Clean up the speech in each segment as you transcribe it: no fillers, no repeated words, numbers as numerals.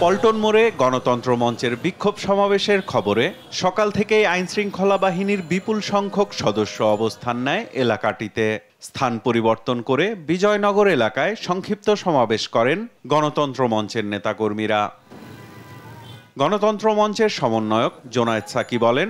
পল্টন মোড়ে গণতন্ত্র মঞ্চের বিক্ষোভ সমাবেশের খবরে সকাল থেকেই আইনশৃঙ্খলা বাহিনীর বিপুল সংখ্যক সদস্য অবস্থান নেয় এলাকাটিতে। স্থান পরিবর্তন করে বিজয়নগর এলাকায় সংক্ষিপ্ত সমাবেশ করেন গণতন্ত্র মঞ্চের নেতাকর্মীরা। গণতন্ত্র মঞ্চের সমন্বয়ক জোনায়েদ সাকি বলেন,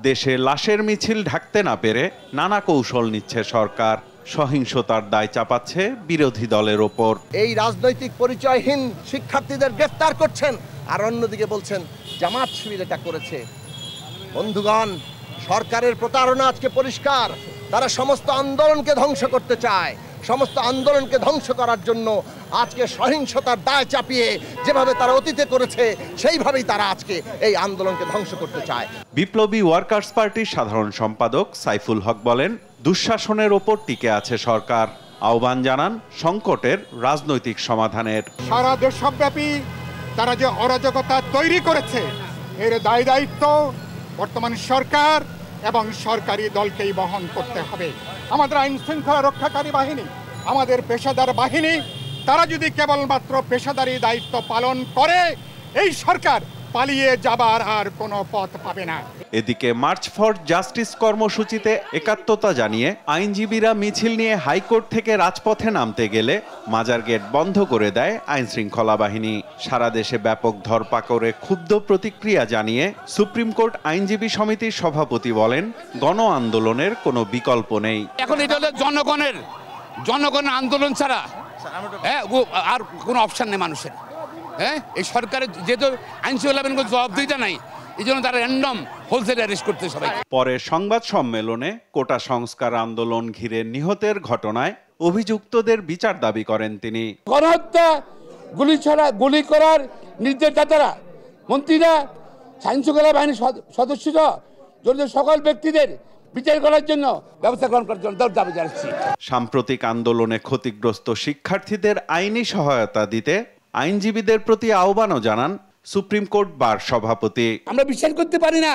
দেশে লাশের মিছিল ঢাকতে না পেরে নানা কৌশল নিচ্ছে সরকার, সহিংসতার দায় চাপাচ্ছে বিরোধী দলের ওপর। এই রাজনৈতিক পরিচয়হীন শিক্ষার্থীদের গ্রেফতার করছেন, আর অন্যদিকে বলছেন জামাত শিবির এটা করেছে। বন্ধুগণ, সরকারের প্রতারণা আজকে পরিষ্কার। তারা সমস্ত আন্দোলনকে ধ্বংস করতে চায়। সমস্ত আন্দোলনকে ধ্বংস করার জন্য আজকে সহিংসতার দায় চাপিয়ে যেভাবে তারা অতীতে করেছে সেইভাবেই তারা আজকে এই আন্দোলনকে ধ্বংস করতে চায়। বিপ্লবী ওয়ার্কার্স পার্টির সাধারণ সম্পাদক সাইফুল হক বলেন, দুঃশাসনের ওপর টিকে আছে সরকার। আহ্বান জানান সংকটের রাজনৈতিক সমাধানের। সারা দেশব্যাপী তারা যে অরাজকতা তৈরি করেছে এর দায় দায়িত্ব বর্তমান সরকার এবং সরকারি দলকেই বহন করতে হবে। আমাদের আইন শৃঙ্খলা রক্ষাকারী বাহিনী, আমাদের পেশাদার বাহিনী, তারা যদি কেবলমাত্র পেশাদারি দায়িত্ব পালন করে এই সরকার পালিয়ে যাবার আর কোনো পথ পাবে না। এদিকে মার্চ ফর জাস্টিস কর্মসূচিতে একাত্মতা জানিয়ে আইনজীবীরা মিছিল নিয়ে হাইকোর্ট থেকে রাজপথে নামতে গেলে মাজার গেট বন্ধ করে দেয় আইন শৃঙ্খলা বাহিনী। সারা দেশে ব্যাপক ধরপাকড়ে ক্ষুব্ধ প্রতিক্রিয়া জানিয়ে সুপ্রিম কোর্ট আইনজীবী সমিতির সভাপতি বলেন, গণ আন্দোলনের কোনো বিকল্প নেই। এখন এটা হলো জনগণের আন্দোলন ছাড়া আর কোনো অপশন নেই মানুষের। এই সরকারের যেহেতু আইন শৃঙ্খলা বাহিনীর জবাবদিহিতা নাই, এই জন্য তারা র্যান্ডম হোলসেল অ্যারেস্ট করতে সবাই। পরে সংবাদ সম্মেলনে কোটা সংস্কার আন্দোলন ঘিরে নিহতের ঘটনায় অভিযুক্তদের বিচার দাবি করেন তিনি। গণহত্যা, গুলি করার নির্দেশদাতারা, মন্ত্রীরা, আইন শৃঙ্খলা বাহিনীর সদস্য জড়িত সকল ব্যক্তিদের বিচার করার জন্য ব্যবস্থা গ্রহণ করার জন্য দাবি জানাচ্ছি। সাম্প্রতিক আন্দোলনে ক্ষতিগ্রস্ত শিক্ষার্থীদের আইনি সহায়তা দিতে আইনজীবীদের প্রতি আহ্বানও জানান সুপ্রিম কোর্ট বার সভাপতি। আমরা বিশ্বাস করতে পারি না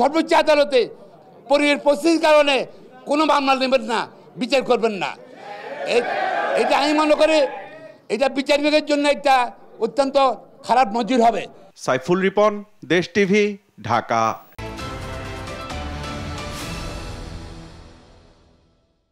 সর্বোচ্চ আদালতে পরিস্থিতির কারণে কোনো মামলা নেবেন না, বিচার করবেন না। এটা আমি মনে করি এটা বিচার বিভাগের জন্য একটা অত্যন্ত খারাপ নজির হবে। সাইফুল রিপন, দেশ টিভি, ঢাকা।